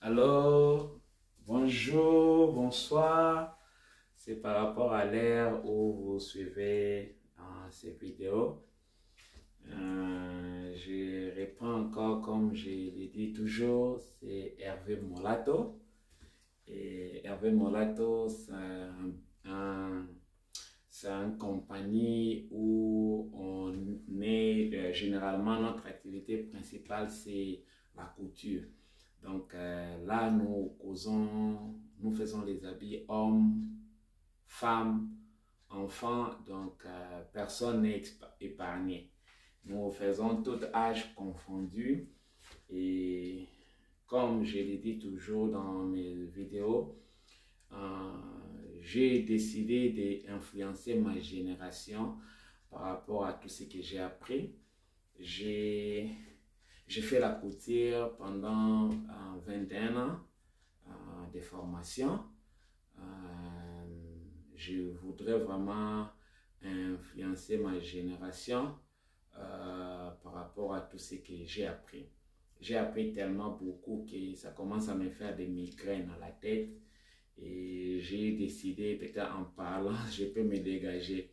Alors, bonjour, bonsoir. C'est par rapport à l'ère où vous suivez ces vidéos. Je réponds encore comme je l'ai dit toujours, c'est Hervé Molato. Et Hervé Molato, c'est une compagnie où on est, généralement notre activité principale, c'est la couture. Donc là, nous causons, nous faisons les habits hommes, femmes, enfants, donc personne n'est épargné. Nous faisons tout âge confondu et comme je l'ai dit toujours dans mes vidéos, j'ai décidé d'influencer ma génération par rapport à tout ce que j'ai appris. J'ai fait la couture pendant 21 ans de formation. Je voudrais vraiment influencer ma génération par rapport à tout ce que j'ai appris. J'ai appris tellement beaucoup que ça commence à me faire des migraines à la tête et j'ai décidé, peut-être en parlant, je peux me dégager.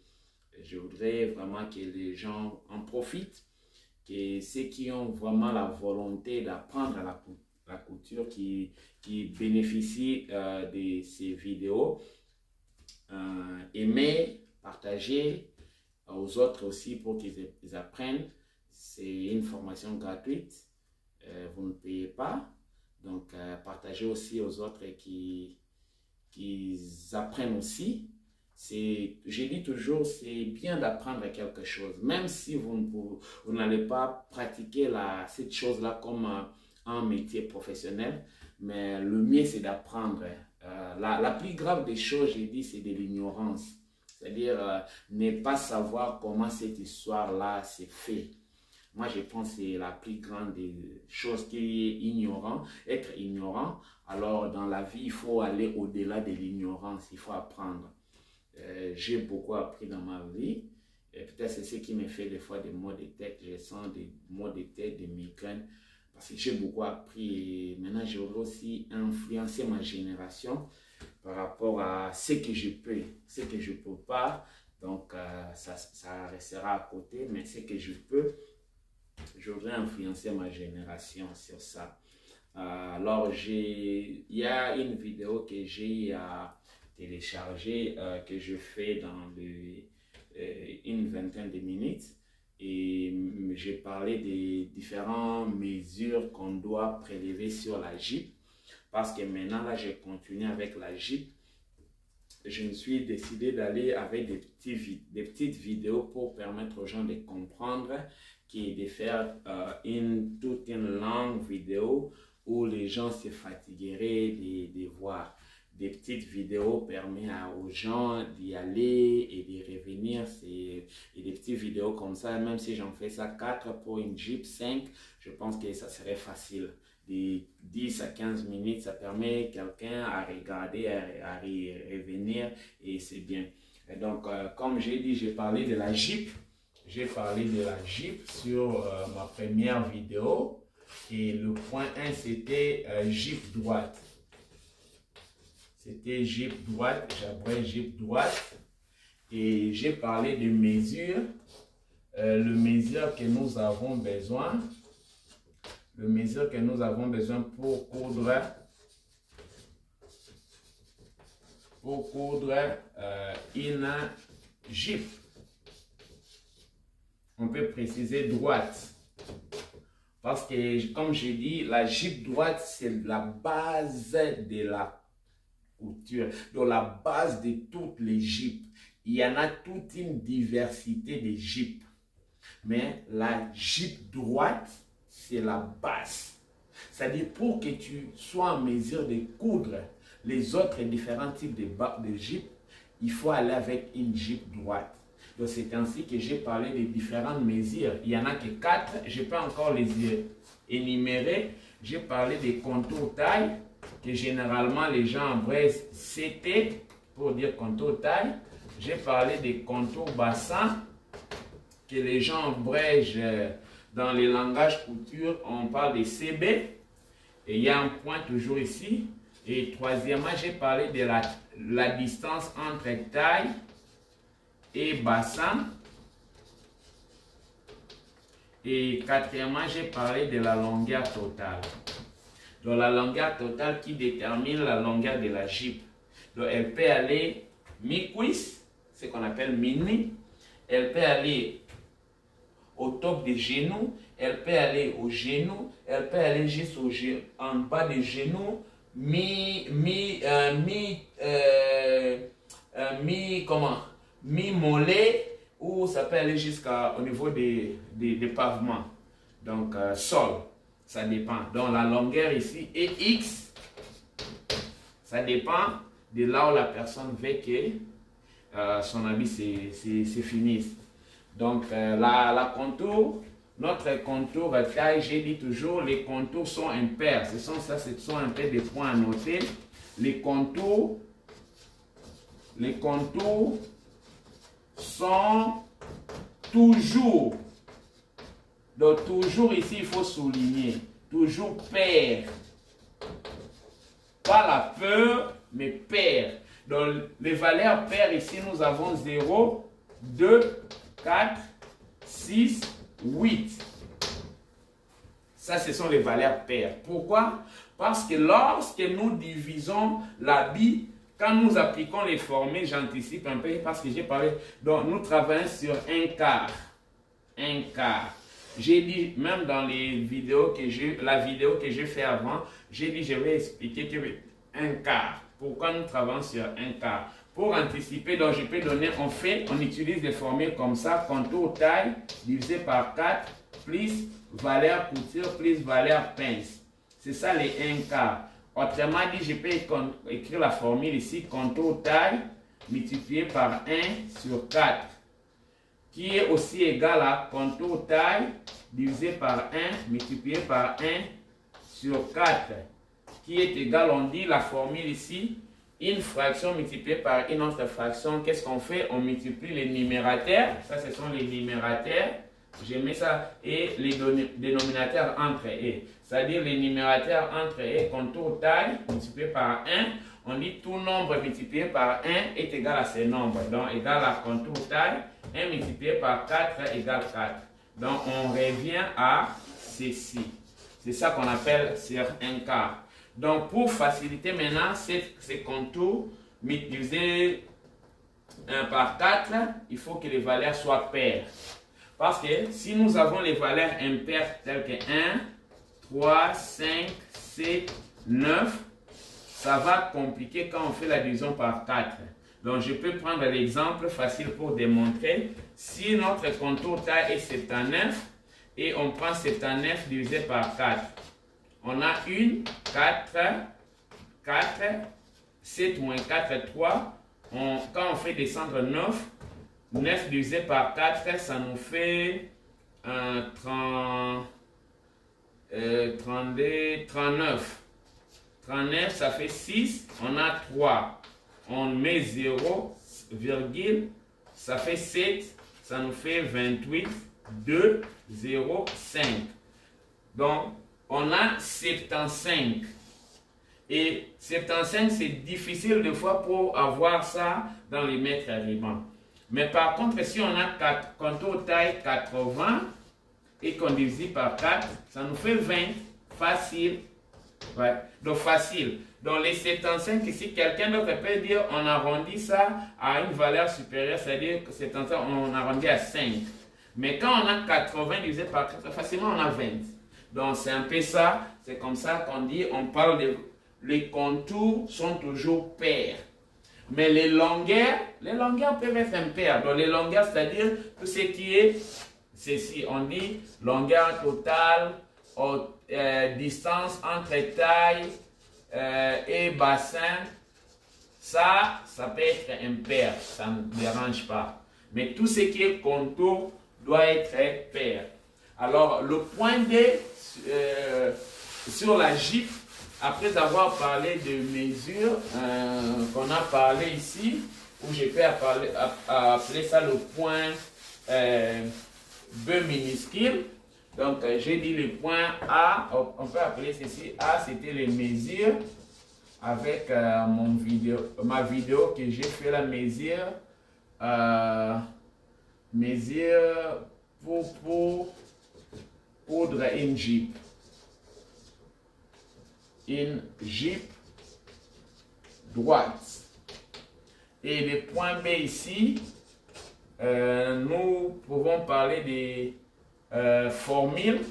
Je voudrais vraiment que les gens en profitent, que ceux qui ont vraiment la volonté d'apprendre la couture, qui bénéficient de ces vidéos, aimer, partager aux autres aussi pour qu'ils apprennent. C'est une formation gratuite, vous ne payez pas, donc partagez aussi aux autres qui apprennent aussi. Je dis toujours, c'est bien d'apprendre quelque chose, même si vous n'allez pas pratiquer cette chose-là comme un métier professionnel, mais le mieux c'est d'apprendre. La plus grave des choses, j'ai dit, c'est de l'ignorance, c'est-à-dire ne pas savoir comment cette histoire-là s'est fait. Moi, je pense que c'est la plus grande des choses qui est ignorant, être ignorant. Alors, dans la vie, il faut aller au-delà de l'ignorance, il faut apprendre. J'ai beaucoup appris dans ma vie. Peut-être c'est ce qui me fait des fois des maux de tête. Je sens des maux de tête, des migraines, parce que j'ai beaucoup appris. Et maintenant, je veux aussi influencer ma génération par rapport à ce que je peux, ce que je ne peux pas. Donc, ça restera à côté, mais ce que je peux, je voudrais influencer ma génération sur ça. Alors, il y a une vidéo que j'ai téléchargée, que je fais dans une vingtaine de minutes. Et j'ai parlé des différentes mesures qu'on doit prélever sur la jupe. Parce que maintenant, là, je continue avec la jupe. Je me suis décidé d'aller avec des petites vidéos pour permettre aux gens de comprendre, et de faire toute une longue vidéo où les gens se fatigueraient de voir. Des petites vidéos permettent aux gens d'y aller et de revenir. Et des petites vidéos comme ça, même si j'en fais ça 4 pour une Jeep 5, je pense que ça serait facile. De 10 à 15 minutes, ça permet quelqu'un à regarder, à revenir et c'est bien. Et donc, comme j'ai dit, j'ai parlé de la Jeep. J'ai parlé de la Jeep sur ma première vidéo. Et le point 1, c'était Jeep droite. C'était Jeep droite, j'avais Jeep droite. Et j'ai parlé de mesures. Le mesure que nous avons besoin. Le mesure que nous avons besoin pour coudre une Jeep. On peut préciser droite. Parce que, comme je dis, la Jeep droite, c'est la base de la couture. Donc, la base de toutes les Jeeps. Il y en a toute une diversité de Jeeps. Mais la Jeep droite, c'est la base. C'est-à-dire, pour que tu sois en mesure de coudre les autres différents types de Jeep, il faut aller avec une Jeep droite. Donc, c'est ainsi que j'ai parlé des différentes mesures. Il n'y en a que 4. Je peux encore les énumérer. J'ai parlé des contours taille, que généralement les gens embrassent CT pour dire contour taille. J'ai parlé des contours bassin, que les gens embrègent dans les langages couture, on parle de CB. Et il y a un point toujours ici. Et troisièmement, j'ai parlé de la distance entre taille et bassin. Et quatrièmement, j'ai parlé de la longueur totale. Donc la longueur totale qui détermine la longueur de la jupe. Donc elle peut aller mi-cuisse, ce qu'on appelle mini. Elle peut aller au top des genoux. Elle peut aller au genou. Elle peut aller juste en bas des genoux. Mi-mollet, ou ça peut aller jusqu'au niveau des pavements. Donc sol, ça dépend. Donc la longueur ici est X. Ça dépend de là où la personne veut que son habit se finisse. Donc la contour, notre contour taille, j'ai dit toujours, les contours sont impairs. Ce sont un peu des points à noter. Les contours sont toujours, donc toujours ici il faut souligner, toujours pairs. Pas la peur, mais paires. Donc les valeurs paires ici, nous avons 0, 2, 4, 6, 8. Ça, ce sont les valeurs paires. Pourquoi? Parce que lorsque nous divisons l'habit, quand nous appliquons les formules, j'anticipe un peu parce que j'ai parlé, donc nous travaillons sur un quart. Un quart. J'ai dit, même dans les vidéos la vidéo que j'ai fait avant, j'ai dit, je vais expliquer que un quart. Pourquoi nous travaillons sur un quart? Pour anticiper, donc je peux donner, on utilise des formules comme ça, contour taille divisé par 4, plus valeur couture, plus valeur pince. C'est ça les 1 quart. Autrement dit, je peux écrire la formule ici, contour taille multiplié par 1 sur 4, qui est aussi égal à contour taille divisé par 1 multiplié par 1 sur 4, qui est égal, on dit la formule ici, une fraction multipliée par une autre fraction. Qu'est-ce qu'on fait? On multiplie les numérateurs, ça ce sont les numérateurs, je mets ça, et les dénominateurs entre eux. C'est-à-dire les numérateurs entre eux, contour taille multiplié par 1, on dit tout nombre multiplié par 1 est égal à ce nombre. Donc égal à contour taille, 1 multiplié par 4 égale 4. Donc on revient à ceci. C'est ça qu'on appelle sur un quart. Donc pour faciliter maintenant ces contours divisés par 4, il faut que les valeurs soient paires. Parce que si nous avons les valeurs impaires telles que 1, 3, 5, 7, 9, ça va compliquer quand on fait la division par 4. Donc je peux prendre l'exemple facile pour démontrer. Si notre contour taille est 79 et on prend 79 divisé par 4, on a 1, 4, 4, 7 moins 4, 3. Quand on fait descendre 9, 9 divisé par 4, ça nous fait 39. 39, ça fait 6, on a 3. On met 0, virgule, ça fait 7, ça nous fait 28, 2, 0, 5. Donc, on a 75. Et 75, c'est difficile des fois pour avoir ça dans les mètres à ruban. Mais par contre, si on a contour taille 80 et qu'on divise par 4, ça nous fait 20. Facile. Ouais. Donc facile. Donc les 75, ici, quelqu'un d'autre peut dire on arrondit ça à une valeur supérieure, c'est-à-dire que 75, on arrondit à 5. Mais quand on a 80 divisé par 4, facilement on a 20. Donc c'est un peu ça, c'est comme ça qu'on dit, on parle de... Les contours sont toujours pairs. Mais les longueurs peuvent être impaires. Donc les longueurs, c'est-à-dire tout ce qui est ceci, on dit longueur totale, distance entre taille et bassin, ça peut être impair, ça ne dérange pas. Mais tout ce qui est contour doit être pair. Alors le point D sur la jupe, après avoir parlé de mesures qu'on a parlé ici, où je peux appeler ça le point B minuscule. Donc, j'ai dit le point A, on peut appeler ceci A, c'était les mesures avec ma vidéo que j'ai fait la mesure pour poudre une Jeep. Une Jeep droite. Et le point B ici, nous pouvons parler des formules.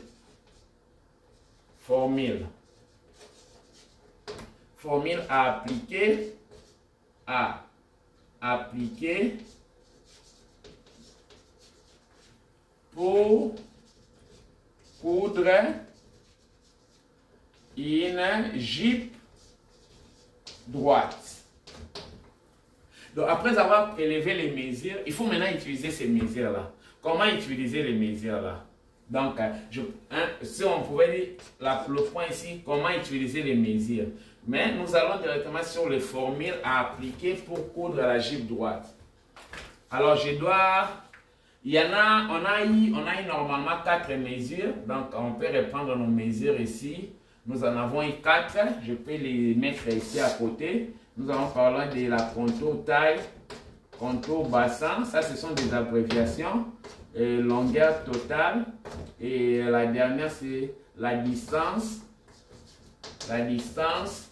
Formule à appliquer pour coudre une Jeep droite. Donc, après avoir élevé les mesures, il faut maintenant utiliser ces mesures-là. Comment utiliser les mesures-là? Donc, si on pouvait dire le point ici, comment utiliser les mesures. Mais nous allons directement sur les formules à appliquer pour coudre la Jeep droite. Alors, on a eu normalement 4 mesures. Donc, on peut reprendre nos mesures ici. Nous en avons eu 4. Je peux les mettre ici à côté. Nous allons parler de la contour taille, contour bassin. Ça, ce sont des abréviations. Et longueur totale. Et la dernière, c'est la distance. La distance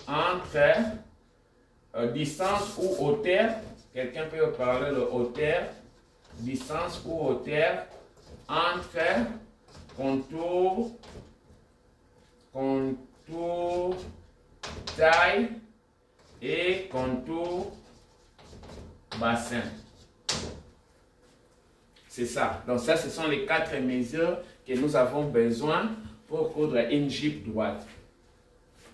entre distance ou hauteur. Quelqu'un peut parler de hauteur. Distance ou hauteur entre contour taille et contour bassin. C'est ça. Donc ça, ce sont les 4 mesures que nous avons besoin pour coudre une Jeep droite.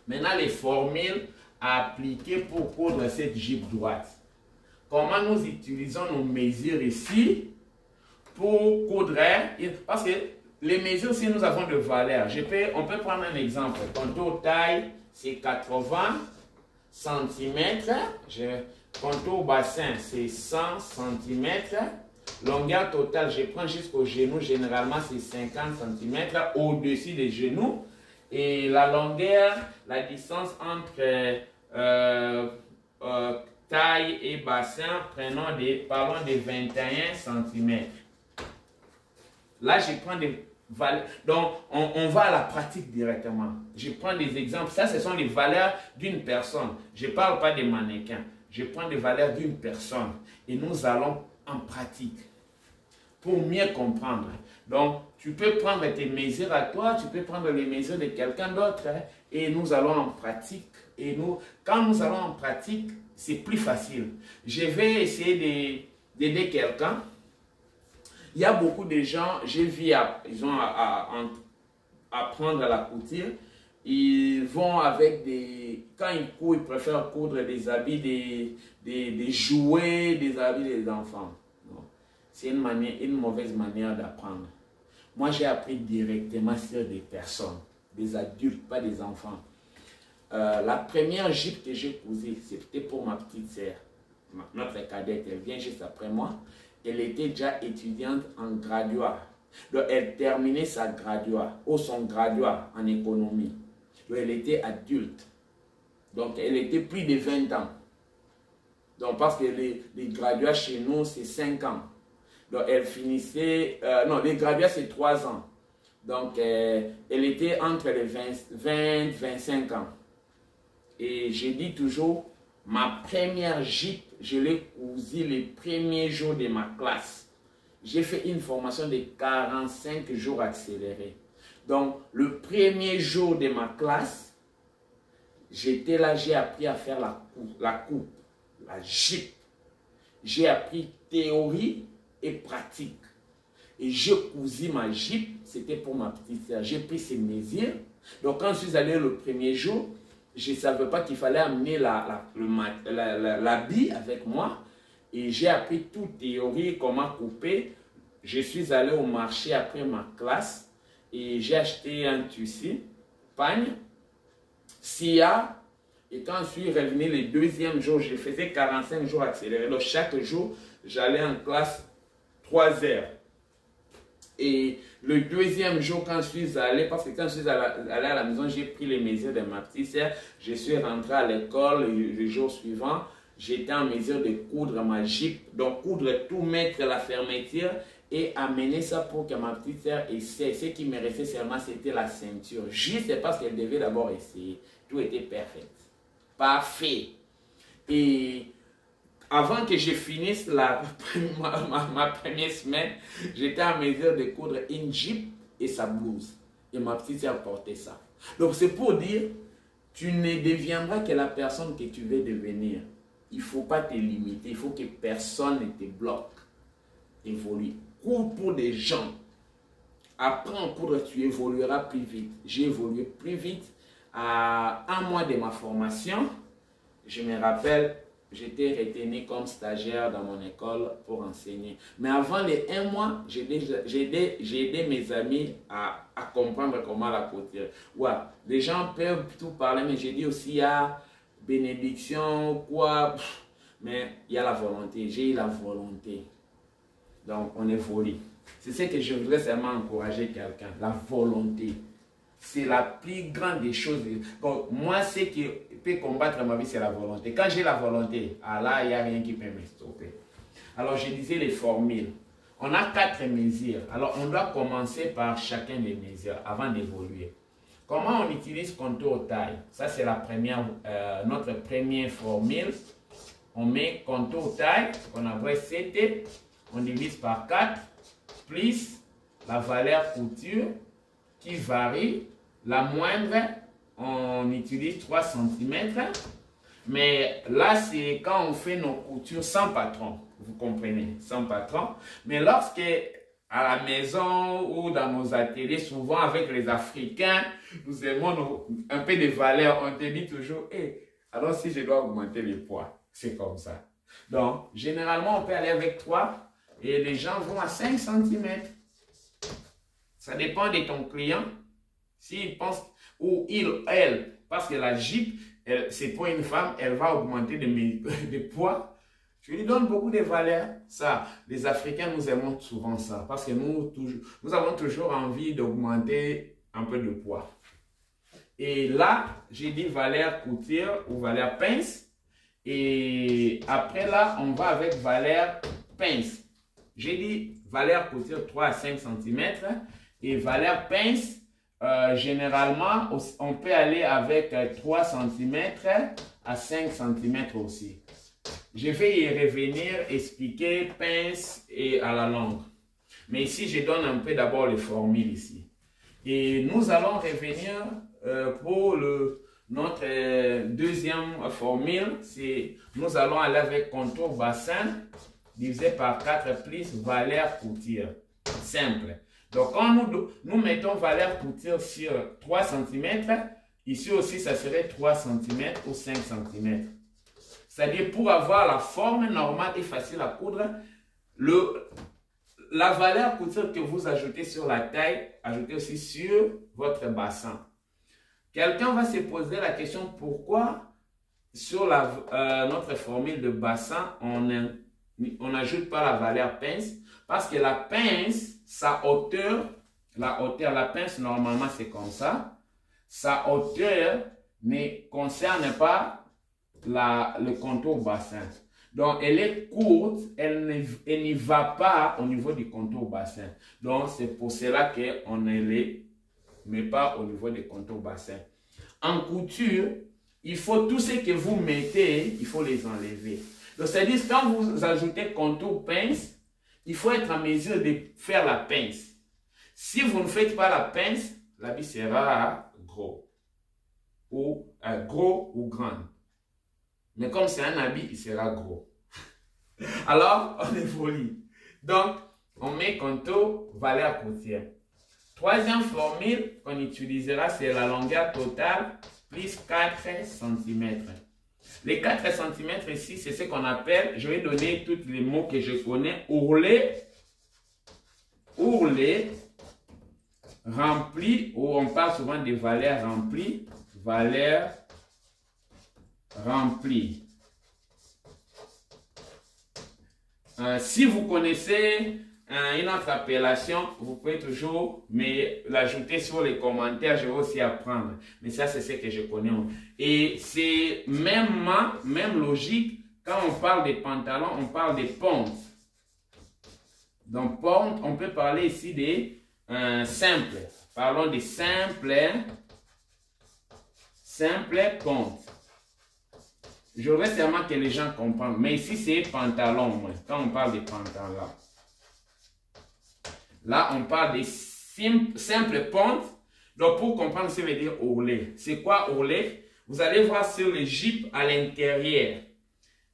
Maintenant, les formules à appliquer pour coudre cette Jeep droite. Comment nous utilisons nos mesures ici pour coudre, parce que les mesures, si nous avons de valeurs, on peut prendre un exemple. Contour taille, c'est 80 cm. Contour bassin, c'est 100 cm. Longueur totale, je prends jusqu'au genou. Généralement, c'est 50 cm au-dessus des genoux. Et la longueur, la distance entre taille et bassin, parlons de 21 cm. Là, je prends des valeurs. Donc, on va à la pratique directement. Je prends des exemples. Ça, ce sont les valeurs d'une personne. Je ne parle pas des mannequins. Je prends des valeurs d'une personne. Et nous allons en pratique pour mieux comprendre. Donc, tu peux prendre tes mesures à toi, tu peux prendre les mesures de quelqu'un d'autre, et nous allons en pratique. Et quand nous allons en pratique, c'est plus facile. Je vais essayer d'aider quelqu'un. Il y a beaucoup de gens, j'ai vu, ils ont à apprendre à la couture. Ils vont avec quand ils courent, ils préfèrent coudre des habits, des jouets, des habits des enfants. C'est une mauvaise manière d'apprendre. Moi, j'ai appris directement sur des personnes, des adultes, pas des enfants. La première Jeep que j'ai cousue, c'était pour ma petite sœur. Notre cadette, elle vient juste après moi. Elle était déjà étudiante en graduat. Donc, elle terminait sa graduat ou son graduat en économie. Donc, elle était adulte. Donc, elle était plus de 20 ans. Donc, parce que les graduats chez nous, c'est 5 ans. Donc, elle finissait... non, les graduats, c'est 3 ans. Donc, elle était entre les 20 et 25 ans. Et je dis toujours, ma première Jeep, je l'ai cousue les premiers jours de ma classe. J'ai fait une formation de 45 jours accélérés. Donc, le premier jour de ma classe, j'étais là, j'ai appris à faire la coupe, la Jeep. J'ai appris théorie et pratique. Et j'ai cousu ma Jeep, c'était pour ma petite sœur. J'ai pris ses mesures. Donc, quand je suis allé le premier jour, je ne savais pas qu'il fallait amener l'habit avec moi. Et j'ai appris toute théorie, comment couper. Je suis allé au marché après ma classe. Et j'ai acheté un tissu, pagne, scia. Et quand je suis revenu le deuxième jour, je faisais 45 jours accélérés. Donc chaque jour, j'allais en classe 3 heures. Et le deuxième jour, quand je suis allé, parce que quand je suis allé à la maison, j'ai pris les mesures de ma petite sœur. Je suis rentré à l'école le jour suivant. J'étais en mesure de coudre ma jupe, donc coudre tout, mettre la fermeture et amener ça pour que ma petite sœur essaie. Ce qui me restait seulement, c'était la ceinture. Juste parce qu'elle devait d'abord essayer. Tout était parfait. Parfait. Et avant que je finisse ma première semaine, j'étais en mesure de coudre une jupe et sa blouse. Et ma petite sœur portait ça. Donc c'est pour dire, tu ne deviendras que la personne que tu veux devenir. Il ne faut pas te limiter, il faut que personne ne te bloque. Évolue. Cours pour des gens. Apprends à coudre, tu évolueras plus vite. J'ai évolué plus vite. À un mois de ma formation, je me rappelle, j'étais retenu comme stagiaire dans mon école pour enseigner. Mais avant les 1 mois, j'ai aidé mes amis à comprendre comment la couture. Ouais, les gens peuvent tout parler, mais j'ai dit aussi, il y a bénédiction, quoi. Mais il y a la volonté. J'ai eu la volonté. Donc, on évolue. C'est ce que je voudrais seulement encourager quelqu'un. La volonté. C'est la plus grande des choses. Bon, moi, ce qui peut combattre ma vie, c'est la volonté. Quand j'ai la volonté, ah là, il n'y a rien qui peut me stopper. Alors, je disais les formules. On a 4 mesures. Alors, on doit commencer par chacun des mesures avant d'évoluer. Comment on utilise contour taille? Ça, c'est la première, notre première formule. On met contour taille, qu'on appelle CT. On divise par 4, plus la valeur couture qui varie. La moindre, on utilise 3 cm. Mais là, c'est quand on fait nos coutures sans patron. Vous comprenez, sans patron. Mais lorsque à la maison ou dans nos ateliers, souvent avec les Africains, nous aimons un peu de valeur. On te dit toujours, hey, alors si je dois augmenter le poids, c'est comme ça. Donc, généralement, on peut aller avec 3 et les gens vont à 5 cm. Ça dépend de ton client. S'il pense, ou il, elle, parce que la jupe, c'est pour une femme, elle va augmenter de poids. Je lui donne beaucoup de valeur. Ça, les Africains, nous aimons souvent ça. Parce que nous avons toujours envie d'augmenter un peu de poids. Et là, j'ai dit valeur couture ou valeur pince. Et après là, on va avec valeur pince. J'ai dit valeur couture 3 à 5 cm. Et valeur pince, généralement, on peut aller avec 3 cm à 5 cm aussi. Je vais y revenir, expliquer pince et à la langue. Mais ici, je donne un peu d'abord les formules ici. Et nous allons revenir pour notre deuxième formule. Nous allons aller avec contour bassin divisé par 4 plus valeur couture. Simple. Donc, quand nous mettons valeur couture sur 3 cm, ici aussi, ça serait 3 cm ou 5 cm. C'est-à-dire, pour avoir la forme normale et facile à coudre, la valeur couture que vous ajoutez sur la taille, ajoutez aussi sur votre bassin. Quelqu'un va se poser la question, pourquoi sur notre formule de bassin, on n'ajoute pas la valeur pince? Parce que la pince, sa hauteur, la pince normalement c'est comme ça, sa hauteur ne concerne pas le contour bassin. Donc elle est courte, elle n'y va pas au niveau du contour bassin. Donc c'est pour cela qu'on ne les met pas au niveau du contour bassin. En couture, il faut tout ce que vous mettez, il faut les enlever. Donc c'est-à-dire quand vous ajoutez contour pince, il faut être en mesure de faire la pince. Si vous ne faites pas la pince, l'habit sera gros ou grand. Mais comme c'est un habit, il sera gros. Alors, on évolue. Donc, on met contour, valeur coutière. Troisième formule qu'on utilisera, c'est la longueur totale plus 4 cm. Les 4 cm ici, c'est ce qu'on appelle, je vais donner tous les mots que je connais, ourlet, rempli, ou on parle souvent des valeurs remplies, valeurs remplies. Si vous connaissez une autre appellation, vous pouvez toujours l'ajouter sur les commentaires, je vais aussi apprendre. Mais ça, c'est ce que je connais. Et c'est même logique, quand on parle des pantalons, on parle des pontes. Donc, ponte, on peut parler ici des simples. Parlons des simples pontes. Je voudrais seulement que les gens comprennent. Mais ici, c'est pantalon. Quand on parle des pantalons. Là, on parle des simples pontes. Donc, pour comprendre, ça veut dire ourlet. C'est quoi ourlet? Vous allez voir sur les jupes à l'intérieur.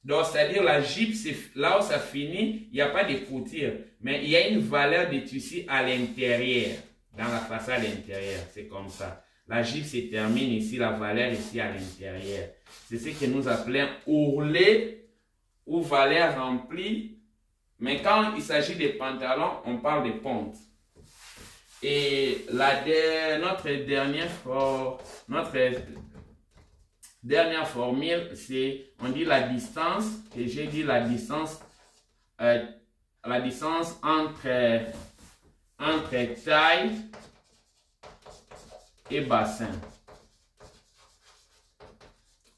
Donc, c'est-à-dire la jupe, c'est là où ça finit, il n'y a pas de couture. Mais il y a une valeur de tissu à l'intérieur. Dans la façade intérieure. C'est comme ça. La jupe se termine ici, la valeur ici à l'intérieur. C'est ce que nous appelons ourlet ou valeur remplie. Mais quand il s'agit des pantalons, on parle de pontes. Et notre dernière formule, c'est, on dit la distance, et j'ai dit la distance entre taille et bassin.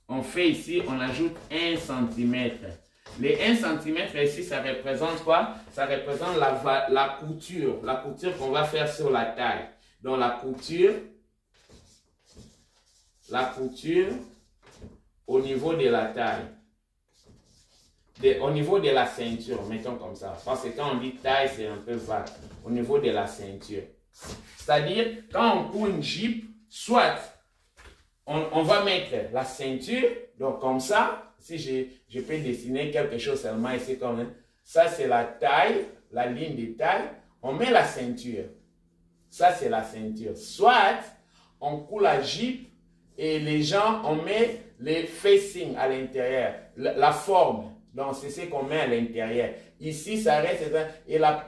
On fait ici, on ajoute 1 cm. Les 1 cm ici, ça représente quoi? Ça représente la couture qu'on va faire sur la taille. Donc la couture au niveau de la taille. Au niveau de la ceinture, mettons comme ça. Parce que quand on dit taille, c'est un peu vague. Au niveau de la ceinture. C'est-à-dire, quand on coud une jupe, soit on va mettre la ceinture, donc comme ça, si je peux dessiner quelque chose seulement ici comme ça, c'est la taille, la ligne de taille, on met la ceinture. Ça, c'est la ceinture. Soit on coud la jupe et les gens, on met les facing à l'intérieur, la forme. Donc, c'est ce qu'on met à l'intérieur. Ici, ça reste, et la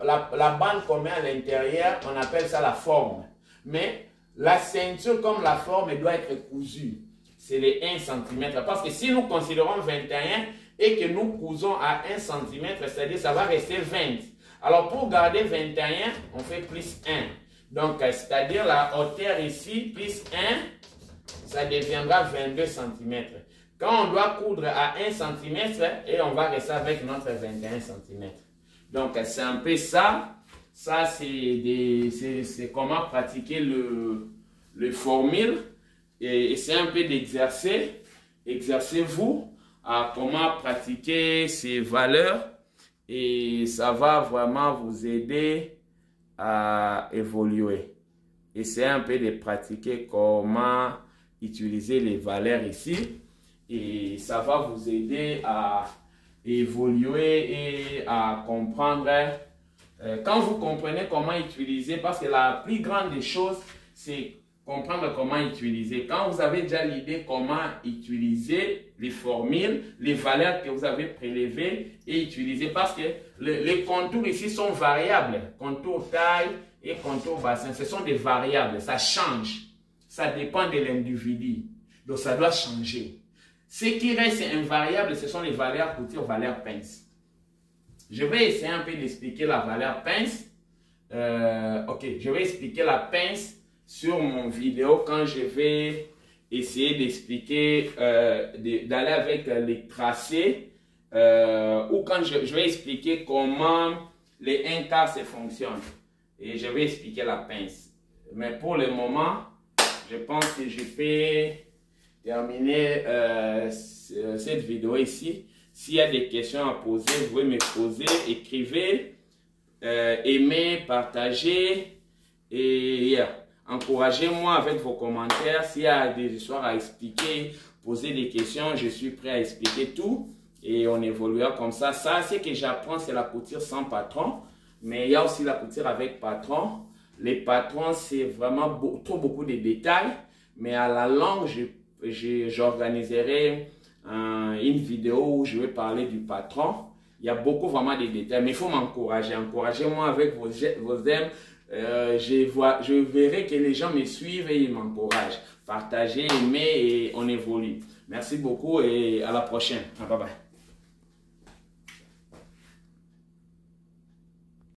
bande qu'on met à l'intérieur, on appelle ça la forme. Mais la ceinture, comme la forme, elle doit être cousue. C'est les 1 cm. Parce que si nous considérons 21 et que nous cousons à 1 cm, c'est-à-dire ça va rester 20. Alors, pour garder 21, on fait plus 1. Donc, c'est-à-dire la hauteur ici, plus 1, ça deviendra 22 cm. Quand on doit coudre à 1 cm, et on va rester avec notre 21 cm. Donc, c'est un peu ça. Ça, c'est comment pratiquer le formule. Et c'est un peu d'exercer. Exercez-vous à comment pratiquer ces valeurs. Et ça va vraiment vous aider à évoluer. Et c'est un peu de pratiquer comment utiliser les valeurs ici. Et ça va vous aider à évoluer et à comprendre. Quand vous comprenez comment utiliser, parce que la plus grande des choses, c'est comprendre comment utiliser. Quand vous avez déjà l'idée comment utiliser les formules, les valeurs que vous avez prélevées et utiliser, parce que les contours ici sont variables. Contour taille et contour bassin, ce sont des variables, ça change. Ça dépend de l'individu. Donc ça doit changer. Ce qui reste invariable, ce sont les valeurs couture, valeurs pince. Je vais essayer un peu d'expliquer la valeur pince. Ok, je vais expliquer la pince sur mon vidéo quand je vais essayer d'expliquer, d'aller avec les tracés, ou quand je vais expliquer comment les 1/4 se fonctionnent. Et je vais expliquer la pince. Mais pour le moment, je pense que je peux terminer cette vidéo ici. S'il y a des questions à poser, vous pouvez me poser, écrivez, aimez, partagez et encouragez-moi avec vos commentaires. S'il y a des histoires à expliquer, poser des questions, je suis prêt à expliquer tout et on évoluera comme ça. Ça, ce que j'apprends, c'est la couture sans patron, mais il y a aussi la couture avec patron. Les patrons, c'est vraiment beaucoup de détails, mais à la longue, j'organiserai une vidéo où je vais parler du patron. Il y a beaucoup vraiment de détails, mais il faut m'encourager. Encouragez-moi avec vos aimes. Je verrai que les gens me suivent et ils m'encouragent. Partagez, aimez et on évolue. Merci beaucoup et à la prochaine. Bye bye.